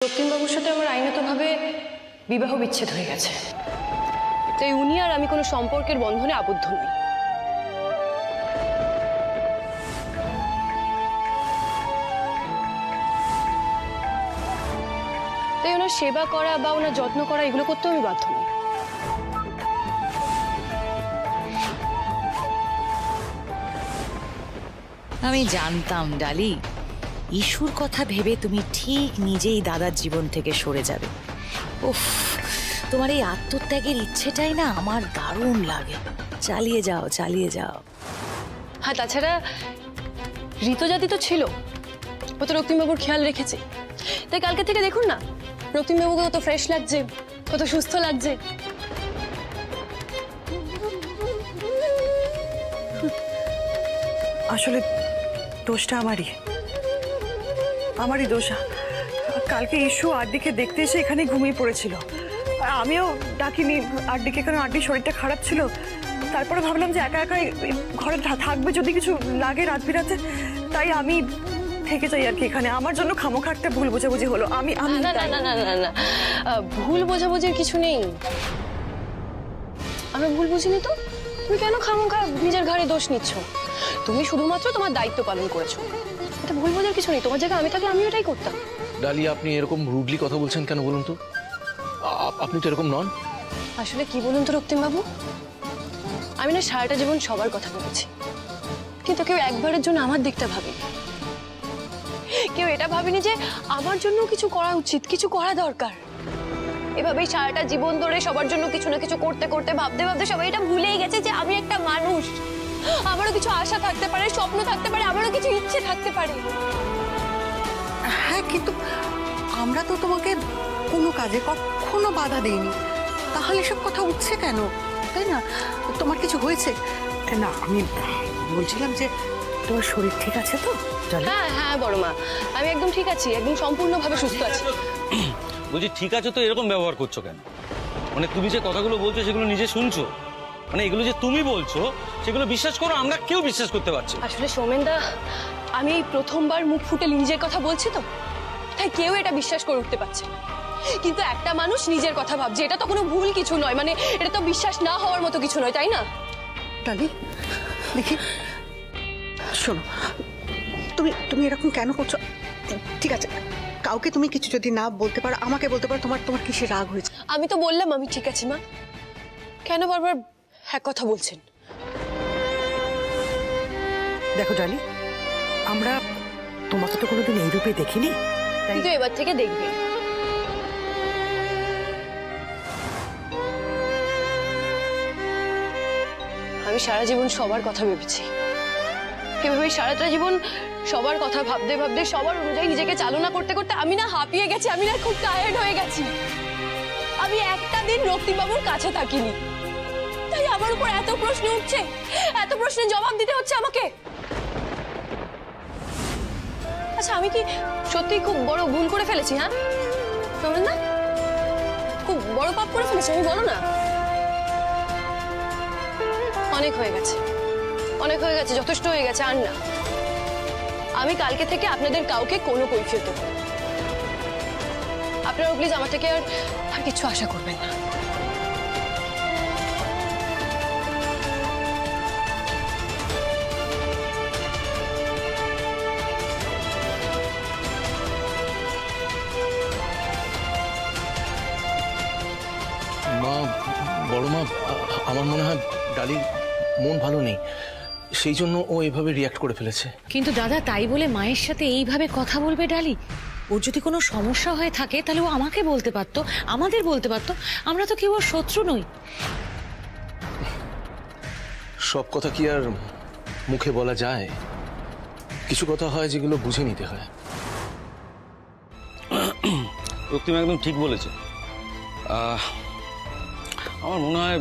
রক্তিমবাবুর সাথে আমার আইনতভাবে বিবাহ বিচ্ছেদ হয়ে গেছে, তাই উনি আর আমি কোনো সম্পর্কের বন্ধনে আবদ্ধ নই। তাই ওনার সেবা করা বা ওনার যত্ন করা এগুলো করতে আমি বাধ্য নই। আমি জানতাম ডালি, ইস্যুর কথা ভেবে তুমি ঠিক নিজেই দাদার জীবন থেকে সরে যাবে। উফ, তোমার এই আত্মত্যাগের ইচ্ছেটাই না আমার দারুণ লাগে। চালিয়ে যাও, চালিয়ে যাও। হ্যাঁ, তাছাড়া ঋতুজাতি তো ছিল, ও তো রক্তিমবাবুর খেয়াল রেখেছে। তাই কালকে থেকে দেখুন না, রক্তিমবাবুকে কত ফ্রেশ লাগছে, কত সুস্থ লাগছে। আসলে দোষটা আমারই দোষ। কালকে ইস্যু আড্ডিকে দেখতে এসে এখানে ঘুমিয়ে পড়েছিল, আর আমিও ডাকিনি আড্ডিকে, কারণ আড্ডির শরীরটা খারাপ ছিল। তারপরে ভাবলাম যে একা একা ঘরে থাকবে, যদি কিছু লাগে রাত বিরাতে, তাই আমি থেকে যাই আর কি এখানে। আমার জন্য খামোখা একটা ভুল বোঝাবুঝি হলো। আমি না না না না না না, ভুল বোঝাবুঝির কিছু নেই। আমরা ভুল বুঝিনি তো। তুমি কেন খামোখা নিজের ঘাড়ে দোষ নিচ্ছ? তুমি শুধুমাত্র তোমার দায়িত্ব পালন করেছো, এটা ভুল বোঝার কিছু নেই। তোমার জায়গায় আমি থাকলে আমি এটাই করতাম। ডালি, আপনি এরকম রুডলি কথা বলছেন কেন বলুন তো? আপনি তো এরকম নন। আসলে কি বলুন তো রক্তিমবাবু, আমি না সারাটা জীবন সবার কথা ভেবেছি, কিন্তু কেউ একবারের জন্য আমার দিকটা ভাবেনি। কেউ এটা ভাবেনি যে আমার জন্য কিছু করা উচিত, কিছু করা দরকার। এভাবেই সারাটা জীবন ধরে সবার জন্য কিছু না কিছু করতে করতে ভাবতে ভাবতে সবাই এটা ভুলেই গেছে যে আমি একটা মানুষ, আমারও কিছু আশা থাকতে পারে, স্বপ্ন থাকতে পারে, আমারও কিছু ইচ্ছে থাকতে পারে। হ্যাঁ, কিন্তু আমরা তো তোমাকে কোনো কাজে কখনো বাধা দেইনি, তাহলে সব কথা উঠছে কেন? তাই না? তোমার কিছু হয়েছে না? আমি বলছিলাম যে তোমার শরীর ঠিক আছে তো? হ্যাঁ হ্যাঁ বড় মা, আমি একদম ঠিক আছি, একদম সম্পূর্ণভাবে সুস্থ আছি। বলছি ঠিক আছে তো এরকম ব্যবহার করছো কেন? মানে তুমি যে কথাগুলো বলছো সেগুলো নিজে শুনছো? মানে এগুলো যে তুমি বলছো সেগুলো বিশ্বাস করো, আমরা কেউ বিশ্বাস করতে পারছি। আসলে সৌমেনদা, আমি এই প্রথমবার মুখ ফুটে নিজের কথা বলছি তো, তাই কেউ এটা বিশ্বাস করে উঠতে পারছে না। কিন্তু একটা মানুষ নিজের কথা ভাবছে, এটা তো কোনো ভুল কিছু নয়, মানে এটা তো বিশ্বাস না হওয়ার মতো কিছু নয়, তাই না? ডালি, দেখি, শোনো, তুমি এরকম কেন করছো? ঠিক আছে, কাউকে তুমি কিছু যদি না বলতে পারো, আমাকে বলতে পারো। তোমার কিসে রাগ হয়েছে? আমি তো বললাম আমি ঠিক আছি মা, কেন বারবার এক কথা বলছেন? দেখো ডালি, আমরা তোমাকে তো কোনোদিন এই রূপে দেখিনি, কিন্তু এবার থেকে দেখবে। আমি সারা জীবন সবার কথা ভেবেছি, এভাবে সারাটা জীবন সবার কথা ভাবতে ভাবতে সবার অনুযায়ী নিজেকে চালনা করতে করতে আমি না হাঁপিয়ে গেছি, আমি না খুব টায়ার্ড হয়ে গেছি। আমি একটা দিন রক্তিমবাবুর কাছে থাকিনি, তাই আমার উপর এত প্রশ্ন উঠছে, এত প্রশ্নের জবাব দিতে হচ্ছে আমাকে। আচ্ছা, আমি কি সত্যি খুব বড় ভুল করে ফেলেছি? হ্যাঁ শোনেন না, খুব বড় পাপ করে ফেলেছি আমি, বলো না? অনেক হয়ে গেছে, অনেক হয়ে গেছে, যথেষ্ট হয়ে গেছে, আর না। আমি কালকে থেকে আপনাদের কাউকে কোনো কৈফিয়ত দেব না। আপনারা প্লিজ আমার থেকে আর কিছু আশা করবেন না। মা, বড় মা, আমার মনে হয় ডালির মন ভালো নেই, সেই জন্য ও এভাবে রিয়াক্ট করে ফেলেছে। কিন্তু দাদা, তাই বলে মায়ের সাথে এইভাবে কথা বলবে ডালি? ওর যদি কোনো সমস্যা হয়ে থাকে তাহলে ও আমাকে বলতে পারতো, আমাদের বলতে পারতো। আমরা তো কেউ ওর শত্রু নই। সব কথা কি আর মুখে বলা যায়? কিছু কথা হয় যেগুলো বুঝে নিতে হয়। রক্তিম একদম ঠিক বলেছে। আমার মনে হয়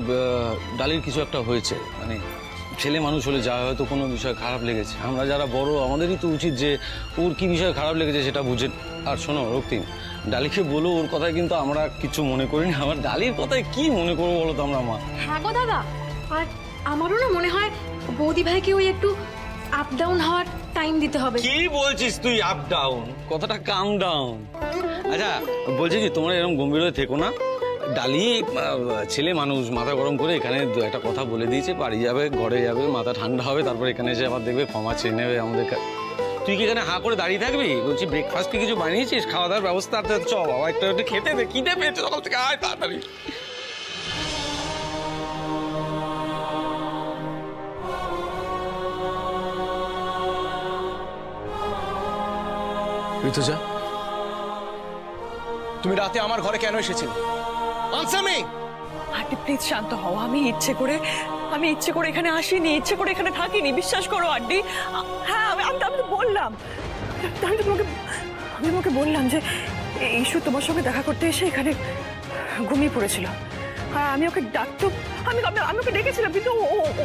ডালির কিছু একটা হয়েছে, মানে ছেলে মানুষ হলে যা হয়তো কোনো বিষয় খারাপ লেগেছে। আমরা যারা বড়, আমাদেরই তো উচিত যে ওর কি বিষয় খারাপ লেগেছে সেটা বুঝে। আর শোনো রক্তিম, ডালিকে বলো ওর কথায় কিন্তু আমরা কিছু মনে করিনি। আমার ডালির কথায় কি মনে করবো বলো তো আমরা মা? হ্যাঁ গো দাদা, আর আমারও না মনে হয় বৌদি ভাইকে ওই একটু আপ ডাউন হওয়ার টাইম দিতে হবে। কি বলছিস তুই? আপ ডাউন, কথাটা কাম ডাউন। আচ্ছা বলছি কি, তোমরা এরকম গম্ভীর হয়ে থেকো না। ডালি ছেলে মানুষ, মাথা গরম করে এখানে দু একটা কথা বলে দিয়েছে, বাড়ি যাবে, ঘরে যাবে, মাথা ঠান্ডা হবে, তারপর এখানে এসে আবার দেখবে ক্ষমা চেয়ে নেবে আমাদের। তুই কি এখানে হাঁ করে দাঁড়িয়ে থাকবি? বলছি ব্রেকফাস্ট কিছু বানিয়েছিস? খাওয়া দাওয়ার ব্যবস্থা চ বাবা, একটু একটু খেতে দে, খিদে পেয়েছে সকাল থেকে, আয় তাড়াতাড়ি। ঋতুজা, তুমি রাতে আমার ঘরে কেন এসেছিলে? Answer me. আন্টি প্লিজ শান্ত হও। আমি ইচ্ছে করে এখানে আসিনি, ইচ্ছে করে এখানে থাকিনি, বিশ্বাস করো আন্টি। হ্যাঁ আমি তো বললাম, আমি তোমাকে বললাম যে ইস্যু তোমার সঙ্গে দেখা করতে এসে এখানে ঘুমিয়ে পড়েছিল। আর আমি ওকে আমি ওকে ডেকেছিলাম, কিন্তু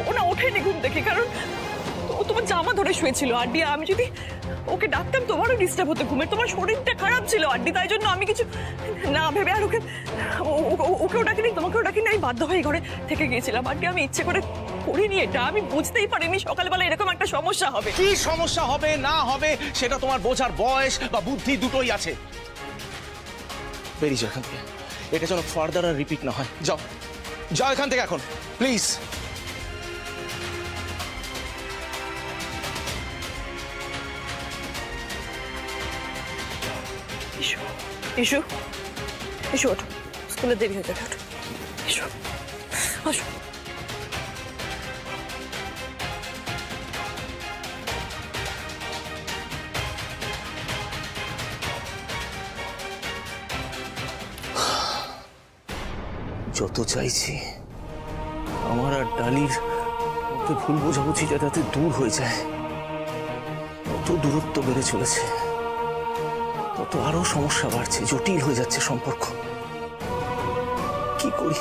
ও না ওঠেনি ঘুম থেকে, কারণ ও তোমার জামা ধরে শুয়েছিল আন্টি। আমি যদি ওকে ডাকতাম তোমারও ডিস্টার্ব হতো ঘুমের, তোমার শরীরটা খারাপ ছিল আন্টি, তাই জন্য আমি কিছু না ভেবে আর ওকেও ডাকিনি, তোমাকেও ডাকিনি, আমি বাধ্য হয়ে ঘরে থেকে গিয়েছিলাম আন্টি। আমি ইচ্ছে করে করিনি এটা, আমি বুঝতেই পারিনি সকালবেলা এরকম একটা সমস্যা হবে। কি সমস্যা হবে না হবে সেটা তোমার বোঝার বয়স বা বুদ্ধি দুটোই আছে। বেরিয়ে যাও এখান থেকে, এটা যেন ফার্দার আর রিপিট না হয়। যাও যাও এখান থেকে এখন, প্লিজ। এসো ওঠো, স্কুলে দেরি হয়ে যাবে, ওঠো এসো, আসো। যত চাইছি আমার আর ডালির মধ্যে ভুল বোঝাবুঝি যাতে দূর হয়ে যায়, তত দূরত্ব বেড়ে চলেছে, তত আরো সমস্যা বাড়ছে, জটিল হয়ে যাচ্ছে সম্পর্ক। কি করি,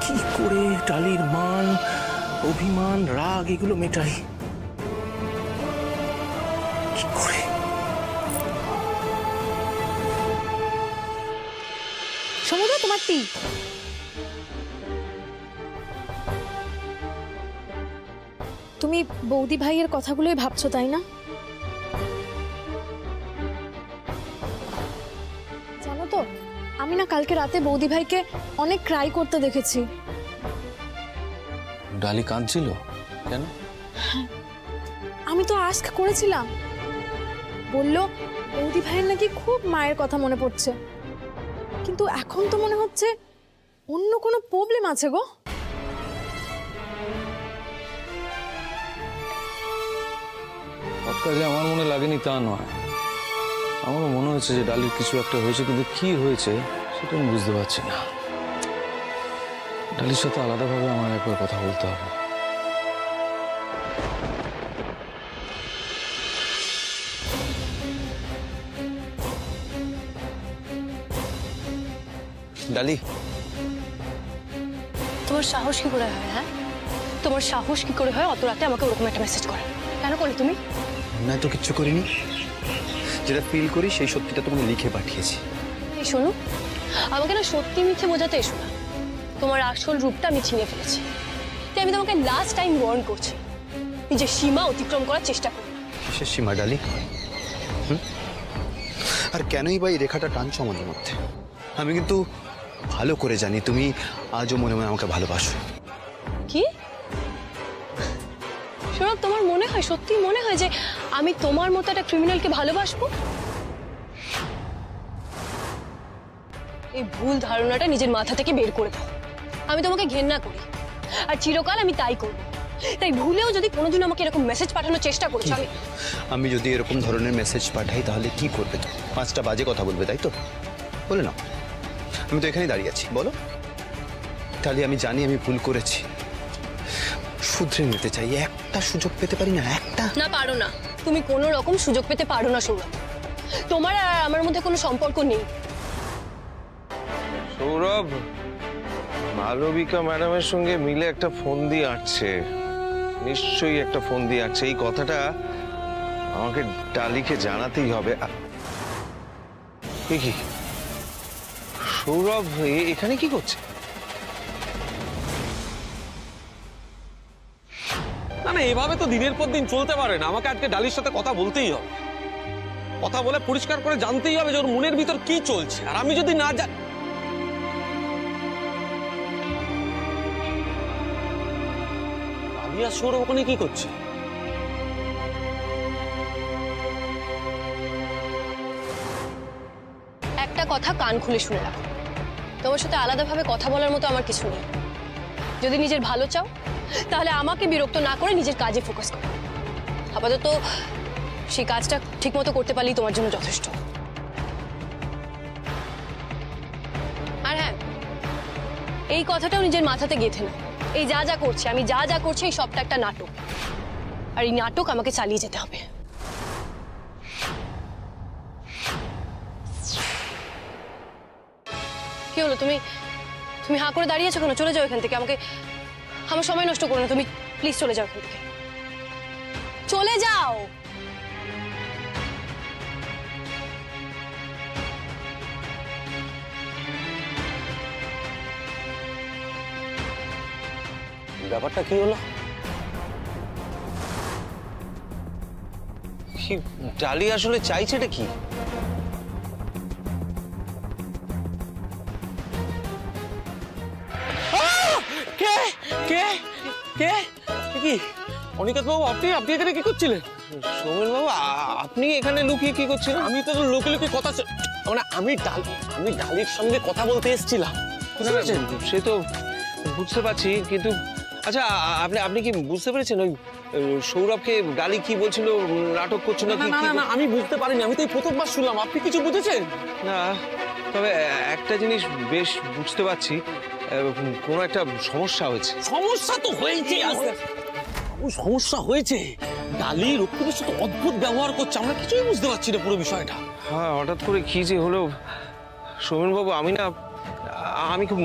কি করে ডালির মান, অভিমান, রাগ এগুলো মেটাই? কি করে? সমুদ্র তোমার টি। তুমি বৌদি ভাইয়ের কথাগুলোই ভাবছো তাই না? জানো তো, আমি না কালকে রাতে বৌদি ভাইকে অনেক ক্রাই করতে দেখেছি। ডালি কাঁদছিল কেন? আমি তো আস্ক করেছিলাম, বলল বৌদি ভাইয়ের নাকি খুব মায়ের কথা মনে পড়ছে, কিন্তু এখন তো মনে হচ্ছে অন্য কোনো প্রবলেম আছে গো। কাজে আমার মনে লাগেনি তা নয়, আমারও মনে হচ্ছে যে ডালির কিছু একটা হয়েছে, কিন্তু কি হয়েছে সেটা আমি বুঝতে পারছি না। ডালির সাথে আলাদাভাবে আমার একবার কথা বলতে হবে। ডালি, তোমার সাহস কি করে হয়? হ্যাঁ, তোমার সাহস কি করে হয় অত রাতে আমাকে ওরকম একটা মেসেজ করে? কেন করলে তুমি? না তো কিচ্ছু করিনি, যেটা ফিল করি সেই সত্যিটা তোমাকে লিখে পাঠিয়েছি। এই শোনো, আমাকে না সত্যি মিথ্যে বোঝাতে এসো না। তোমার আসল রূপটা আমি চিনে ফেলেছি, তাই আমি তোমাকে লাস্ট টাইম ওয়ার্ন করছি, নিজের সীমা অতিক্রম করার চেষ্টা করো। কিসের সীমা ডালি? আর কেনই বা এই রেখাটা টানছো আমাদের মধ্যে? আমি কিন্তু ভালো করে জানি তুমি আজও মনে মনে আমাকে ভালোবাসো। কি সৌরভ, তোমার মনে হয়, সত্যি মনে হয় যে আমি তোমার মতো একটা ক্রিমিনালকে ভালোবাসবো? এই ভুল ধারণাটা নিজের মাথা থেকে বের করে দাও। আমি তোমাকে ঘেন্না করি, আর চিরকাল আমি তাই করব। তাই ভুলেও যদি কোনোদিন আমাকে এরকম মেসেজ পাঠানোর চেষ্টা করছো, আমি যদি এরকম ধরনের মেসেজ পাঠাই তাহলে কি করবে? 5টা বাজে কথা বলবে, তাই তো? বলে নাও, আমি তো এখানেই দাঁড়িয়ে আছি, বলো। তাহলে আমি জানি আমি ভুল করেছি, শুধরে নিতে চাই, একটা সুযোগ পেতে পারি না? একটা না, পারো না। তুমি কোনো রকম সুযোগ পেতে পারো না সৌরভ, তোমার আর আমার মধ্যে কোনো সম্পর্ক নেই। সৌরভ মালবিকা ম্যাডামের সঙ্গে মিলে একটা ফোন দিয়ে আসছে, নিশ্চয়ই একটা ফোন দিয়ে আসছে। এই কথাটা আমাকে ডালিকে জানাতেই হবে। কি সৌরভ এখানে কি করছে? না না, এভাবে তো দিনের পর দিন চলতে পারে না। আমাকে আজকে ডালির সাথে কথা বলতেই হবে, কথা বলে পরিষ্কার করে জানতেই হবে যে ওর মনের ভিতর কি চলছে। আর আমি যদি না জানি, আলিয়া সৌরভ ওখানে কি করছে? একটা কথা কান খুলে শুনে রাখো, তোমার সাথে আলাদাভাবে কথা বলার মতো আমার কিছু নেই। যদি নিজের ভালো চাও তাহলে আমাকে বিরক্ত না করে নিজের কাজে ফোকাস করো। আপাতত সেই কাজটা ঠিকমতো করতে পারলেই তোমার জন্য যথেষ্ট। আর হ্যাঁ, এই কথাটাও নিজের মাথাতে গেঁথে নাও, এই যা যা করছে, আমি যা যা করছি, এই সবটা একটা নাটক। আর এই নাটক আমাকে চালিয়ে যেতে হবে। কি হলো, তুমি তুমি হাঁ করে দাঁড়িয়ে আছো কেন? চলে যাও এখান থেকে, আমাকে আমার সময় নষ্ট করো না। তুমি প্লিজ চলে যাও এখান থেকে, চলে যাও। ব্যাপারটা কি হলো? ডালি আসলে চাইছেটা কি? কে কে কে কি? অনিকেত বাবু, আপনি আপনি এখানে কি করছিলেন? সৌমেন বাবু, আপনি এখানে লুকিয়ে কি করছিলেন? আমি তো লোকে লোকে কথা, মানে আমি ডালির সঙ্গে কথা বলতে এসেছিলাম। সে তো বুঝতে পারছি, কিন্তু আচ্ছা আপনি আপনি কি বুঝতে পেরেছেন ওই সৌরভকে ডালি কি বলছিল, নাটক করছিল? না, আমি বুঝতে পারিনি, আমি তো এই প্রথমবার শুনলাম। আপনি কিছু বুঝেছেন? না, তবে একটা জিনিস বেশ বুঝতে পারছি, কোনো একটা সমস্যা হয়েছে। সমস্যা তো হয়েছে, সমস্যা হয়েছে। ডালি রক্তিমের সাথে অদ্ভুত ব্যবহার করছে, আমরা কিছুই বুঝতে পারছি না পুরো বিষয়টা। হ্যাঁ, হঠাৎ করে কি যে হলো সৌমেন বাবু, আমি খুব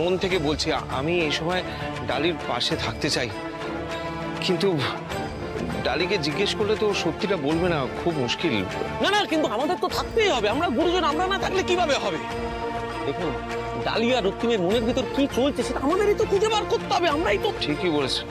মন থেকে বলছি, আমি এই সময় ডালির পাশে থাকতে চাই, কিন্তু ডালিকে জিজ্ঞেস করলে তো সত্যিটা বলবে না, খুব মুশকিল। না, কিন্তু আমাদের তো থাকতেই হবে, আমরা গুরুজন, আমরা না থাকলে কিভাবে হবে? দেখুন, ডালি আর রক্তিমের মনের ভিতর কি চলছে সেটা আমাদেরই তো খুঁজে বার করতে হবে। আমরাই তো। ঠিকই বলেছেন।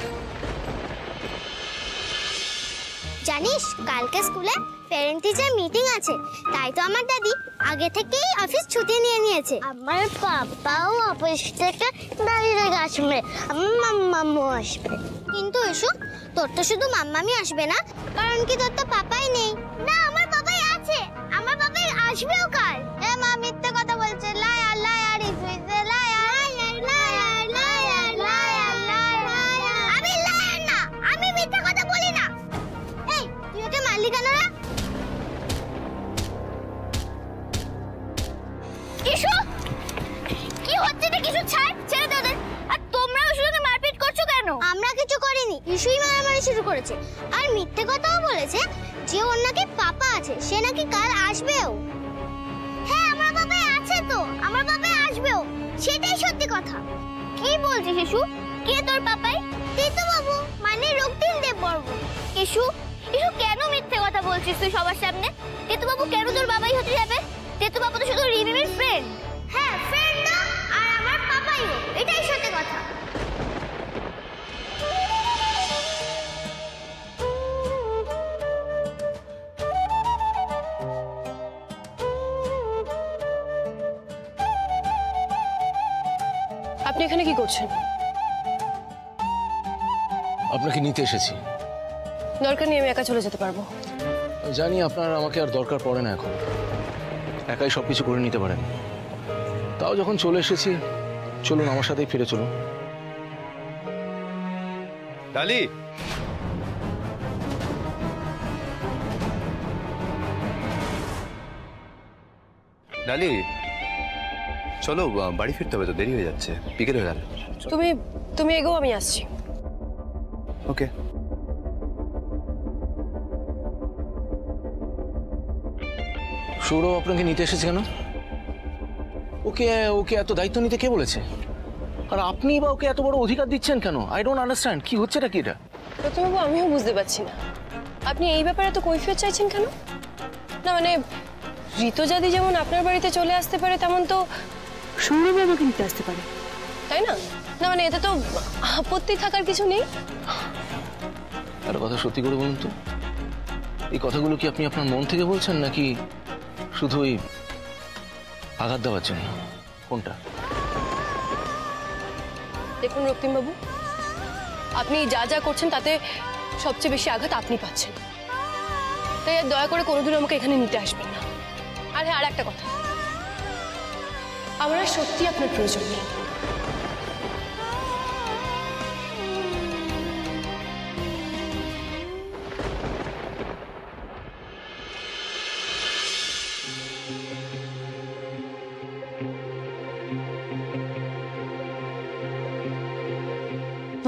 জানিস, কালকে স্কুলে প্যারেন্ট টিচার মিটিং আছে, তাই তো আমার দাদি আগে থেকেই অফিস ছুটি নিয়ে নিয়েছে। আমার পাপাও অফিস থেকে দাদির কাছে আসবে, আমার মাম্মু আসবে। কিন্তু এসো, তোর তো শুধু মাম্মামি আসবে না, কারণ কি তোর তো পাপাই নেই। না, আমার পাপাই আছে, আমার পাপাই আসবেও কাল। এ মা, মিথ্যে কথা বলছে, লায়ার লায়ার ইফিসে liar liar liar liar liar. আমি লায়ার না, আমি মিথ্যে কথা বলি না। এই, তুই ওকে মারলি কেন রে? কিশু, কি হচ্ছে রে? কিছু ছাড়, ছেড়ে দে ওদের। আর তোমরা ওর সঙ্গে মারপিট করছো কেন? আমরা কিছু করিনি, ইস্যুই মারামারি শুরু করেছে। আর মিথ্যে কথাও বলেছে যে ওর নাকি পাপা আছে, সে নাকি কাল আসবেও। হ্যাঁ, আমার বাবাই আছে তো, আমার বাবাই আসবেও, সেটাই সত্যি কথা। কি বলছিস ইস্যু? কে তোর পাপাই? তেতো বাবু, মানে রক্তিম দেব বর্মন। ইস্যু, কেন মিথ্যে কথা বলছিস তুই সবার সামনে? তেতো বাবু কেন তোর বাবাই হতে যাবে? তেতো বাবু তো শুধু রিমিমির ফ্রেন্ড। হ্যাঁ, ফ্রেন্ড না, আর আমার পাপাইও, এটাই সত্যি কথা। আপনি এখানে কি করছেন? আপনাকে নিতে এসেছি। দরকার নেই, আমি একা চলে যেতে পারবো। জানি আপনার আমাকে আর দরকার পড়ে না, এখন একাই সবকিছু করে নিতে পারেন। তাও যখন চলে এসেছি, চলুন আমার সাথেই ফিরে চলুন। ডালি, ডালি, চলো বাড়ি ফিরতে হবে তো, দেরি হয়ে যাচ্ছে, বিকেল হয়ে গেল। তুমি এগো, আমি আসছি। ওকে। সৌরভ আপনাকে নিতে এসেছে কেন? ওকে ওকে এত দায়িত্ব নিতে কে বলেছে? আর আপনি বা ওকে এত বড় অধিকার দিচ্ছেন কেন? আই ডোন্ট আন্ডারস্ট্যান্ড, কি হচ্ছেটা কি এটা? প্রথমবাবু, আমিও বুঝতে পারছি না আপনি এই ব্যাপারে এত কৈফিয়ত চাইছেন কেন। না মানে, ঋতুজাদি যেমন আপনার বাড়িতে চলে আসতে পারে, তেমন তো সৌরভ আমাকে নিতে আসতে পারে, তাই না? না মানে, এতে তো আপত্তি থাকার কিছু নেই। আর কথা সত্যি করে বলুন তো, এই কথাগুলো কি আপনি আপনার মন থেকে বলছেন নাকি শুধু ওই আঘাত দেওয়ার জন্য? কোনটা? দেখুন রক্তিমবাবু, আপনি যা যা করছেন তাতে সবচেয়ে বেশি আঘাত আপনি পাচ্ছেন, তাই আর দয়া করে কোনোদিন আমাকে এখানে নিতে আসবেন না। আর হ্যাঁ, আর একটা কথা, আমার আর সত্যি আপনার প্রয়োজন নেই।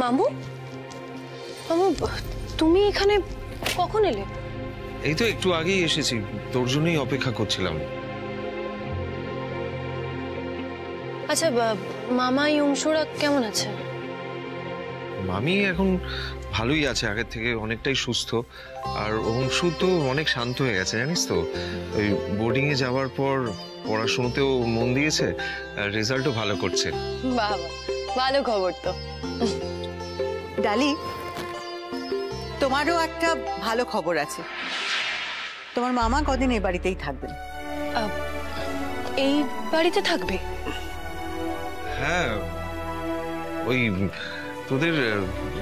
মামু, মামু, তুমি এখানে কখন এলে? এই তো একটু আগেই এসেছি, তোর জন্যই অপেক্ষা করছিলাম। আচ্ছা, মামা ইয়ংশুরা কেমন আছে? মামি এখন ভালোই আছে, আগের থেকে অনেকটাই সুস্থ। আর অংশু তো অনেক শান্ত হয়ে গেছে, জানিস তো। ওই বোর্ডিং এ যাওয়ার পর পড়াশোনাতেও মন দিয়েছে, আর রেজাল্টও ভালো করছে। বাবা, ভালো খবর তো। ডালি, তোমারও একটা ভালো খবর আছে। তোমার মামা কদিন এই বাড়িতেই থাকবেন। এই বাড়িতে থাকবে? হ্যাঁ, ওই তোদের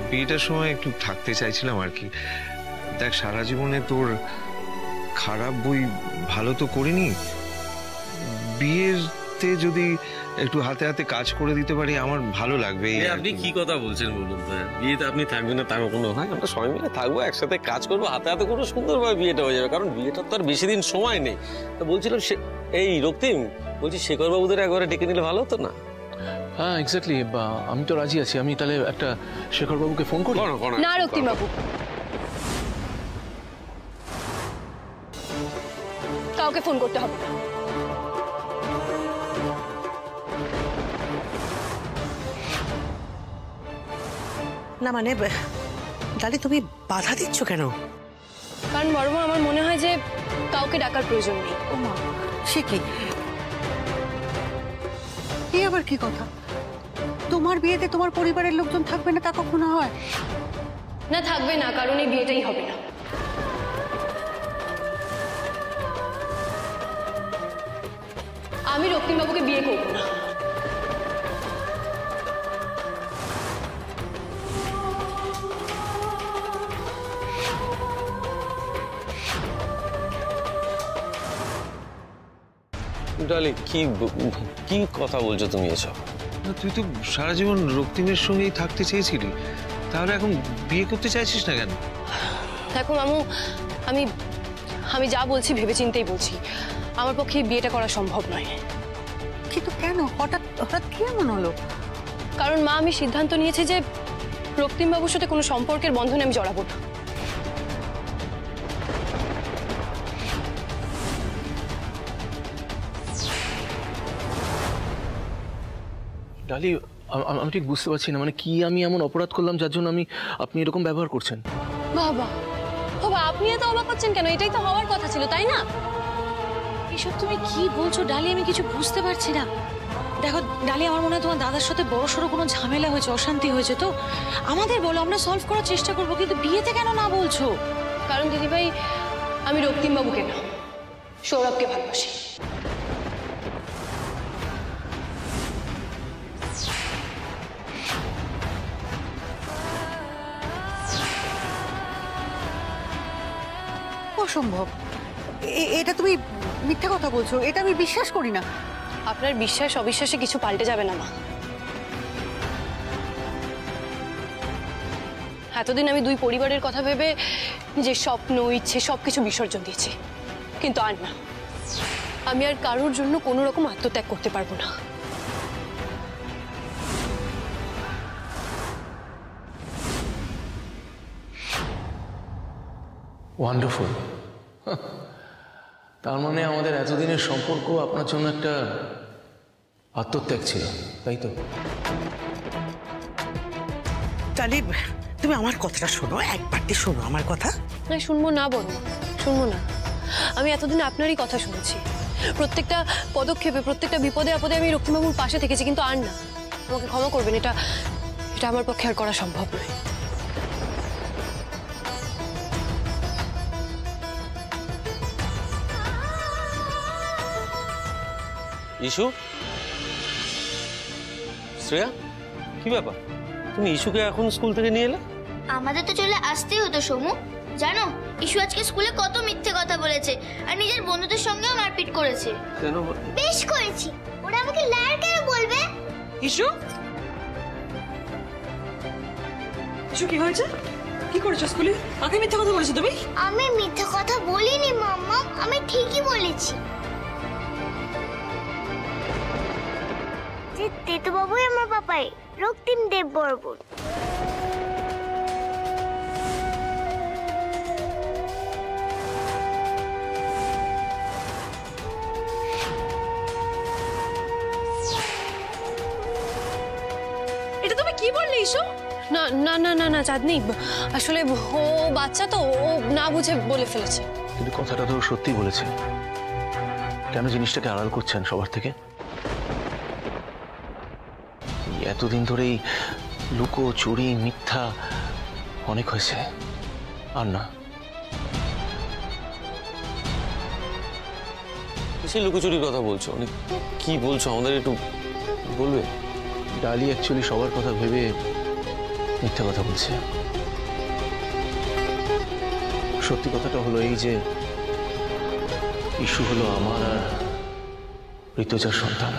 বিয়েটার সময় একটু থাকতে চাইছিলাম আর কি। দেখ, সারা জীবনে তোর খারাপ বই ভালো তো করিনি, বিয়েতে যদি একটু হাতে হাতে কাজ করে দিতে পারি আমার ভালো লাগবে। আপনি কি কথা বলছেন বলুন তো? বিয়েতে আপনি থাকবেন না তা কখনো হয়? আমরা সবাই মিলে থাকবো, একসাথে কাজ করবো, হাতে হাতে করে সুন্দরভাবে বিয়েটা হয়ে যাবে। কারণ বিয়েটার তো আর বেশি দিন সময় নেই। তো বলছিলাম, এই রক্তিম বলছি, শেখর বাবুদের একবারে ডেকে নিলে ভালো হতো না? হ্যাঁ, এক্স্যাক্টলি। আমি তো রাজি আছি। আমি তাহলে একটা শেখর বাবুকে ফোন করি। না রক্তিম বাবু, কাউকে ফোন করতে হবে না। না মানে ডালি, তুমি বাধা দিচ্ছ কেন? কারণ বড়মা, আমার মনে হয় যে কাউকে ডাকার প্রয়োজন নেই। ও মা, সে কি? এই আবার কি কথা? তোমার বিয়েতে তোমার পরিবারের লোকজন থাকবে না তা কখনো হয়? না, থাকবে না, কারণ এই বিয়েটাই হবে না। আমি রক্তিম বাবুকে বিয়ে করব না। ডালি, কি কথা বলছো তুমি এসব? তুই তো সারা জীবন রক্তিমের সঙ্গেই থাকতে চেয়েছিলি, তাহলে এখন বিয়ে করতে চাইছিস না কেন? দেখো মামু, আমি যা বলছি ভেবেচিন্তেই বলছি। আমার পক্ষে বিয়েটা করা সম্ভব নয়। কিন্তু কেন? হঠাৎ হঠাৎ কি এমন হলো? কারণ মা, আমি সিদ্ধান্ত নিয়েছি যে রক্তিম বাবুর সাথে কোনো সম্পর্কের বন্ধনে আমি জড়াবো না। ডালি, আমি ঠিক বুঝতে পারছি না, মানে কি আমি এমন অপরাধ করলাম যার জন্য আপনি এরকম ব্যবহার করছেন? বাবা, বাবা, আপনি এত অবাক হচ্ছেন কেন? এটাই তো হওয়ার কথা ছিল, তাই না? এসব তুমি কি বলছো ডালি? আমি কিছু বুঝতে পারছি না। দেখো ডালি, আমার মনে হয় তোমার দাদার সাথে বড়সড় কোনো ঝামেলা হয়েছে, অশান্তি হয়েছে। তো আমাদের বলো, আমরা সলভ করার চেষ্টা করবো, কিন্তু বিয়েতে কেন না বলছো? কারণ দিদিভাই, আমি রক্তিম বাবুকে না, সৌরভকে ভালোবাসি। অসম্ভব, এটা তুমি মিথ্যা কথা বলছো। এটা আমি বিশ্বাস করি না। আপনার বিশ্বাস অবিশ্বাসে কিছু পাল্টে যাবে না মা। এতদিন আমি দুই পরিবারের কথা ভেবে যে স্বপ্ন, ইচ্ছে সবকিছু বিসর্জন দিয়েছি, কিন্তু আর না। আমি আর কারোর জন্য কোনো রকম আত্মত্যাগ করতে পারবো না। ওয়ান্ডারফুল। তার মানে আমাদের এতদিনের সম্পর্ক আপনার জন্য একটা আত্মত্যাগ ছিল, তাই তো? ডালি, তুমি আমার কথাটা শোনো, একবারটি শোনো আমার কথা। না, শুনবো না বলো, শুনবো না। আমি এতদিন আপনারই কথা শুনেছি। প্রত্যেকটা পদক্ষেপে, প্রত্যেকটা বিপদে আপদে আমি রক্তিমবাবুর পাশে থেকেছি, কিন্তু আর না। আমাকে ক্ষমা করবেন, এটা আমার পক্ষে আর করা সম্ভব নয়। ইস্যু, শ্রেয়া, কি ব্যাপার? তুমি ইস্যুকে এখন স্কুল থেকে নিয়ে এলে? আমাদের তো চলে আসতেই হতো সমু। জানো ইস্যু আজকে স্কুলে কত মিথ্যে কথা বলেছে আর নিজের বন্ধুদের সঙ্গেও মারপিট করেছে। কেন? বেশ করেছি। ওরা আমাকে লায়ার কেন বলবে? ইস্যু, ইস্যু কি হয়েছে? কি করেছো স্কুলে? কাকে মিথ্যা কথা বলেছো তুমি? আমি মিথ্যে কথা বলিনি মাম্মা, আমি ঠিকই বলেছি। যে তেতু বাবুই আমার পাপাই, রক্তিম দেব বর্মন। এটা তুমি কি বললে ইস্যু? না না না না না চাঁদনি, আসলে ও বাচ্চা তো, ও না বুঝে বলে ফেলেছে। কিন্তু কথাটা তো সত্যি বলেছে। কেন জিনিসটাকে আড়াল করছেন সবার থেকে? এতদিন ধরেই লুকো চুরি মিথ্যা অনেক হয়েছে, আর না। সে লুকোচুরির কথা বলছো? অনেক কি বলছো আমাদের একটু বলবে? ডালি অ্যাকচুয়ালি সবার কথা ভেবে মিথ্যা কথা বলছে। সত্যি কথাটা হলো এই যে ইস্যু হলো আমার আর ঋতুজার সন্তান।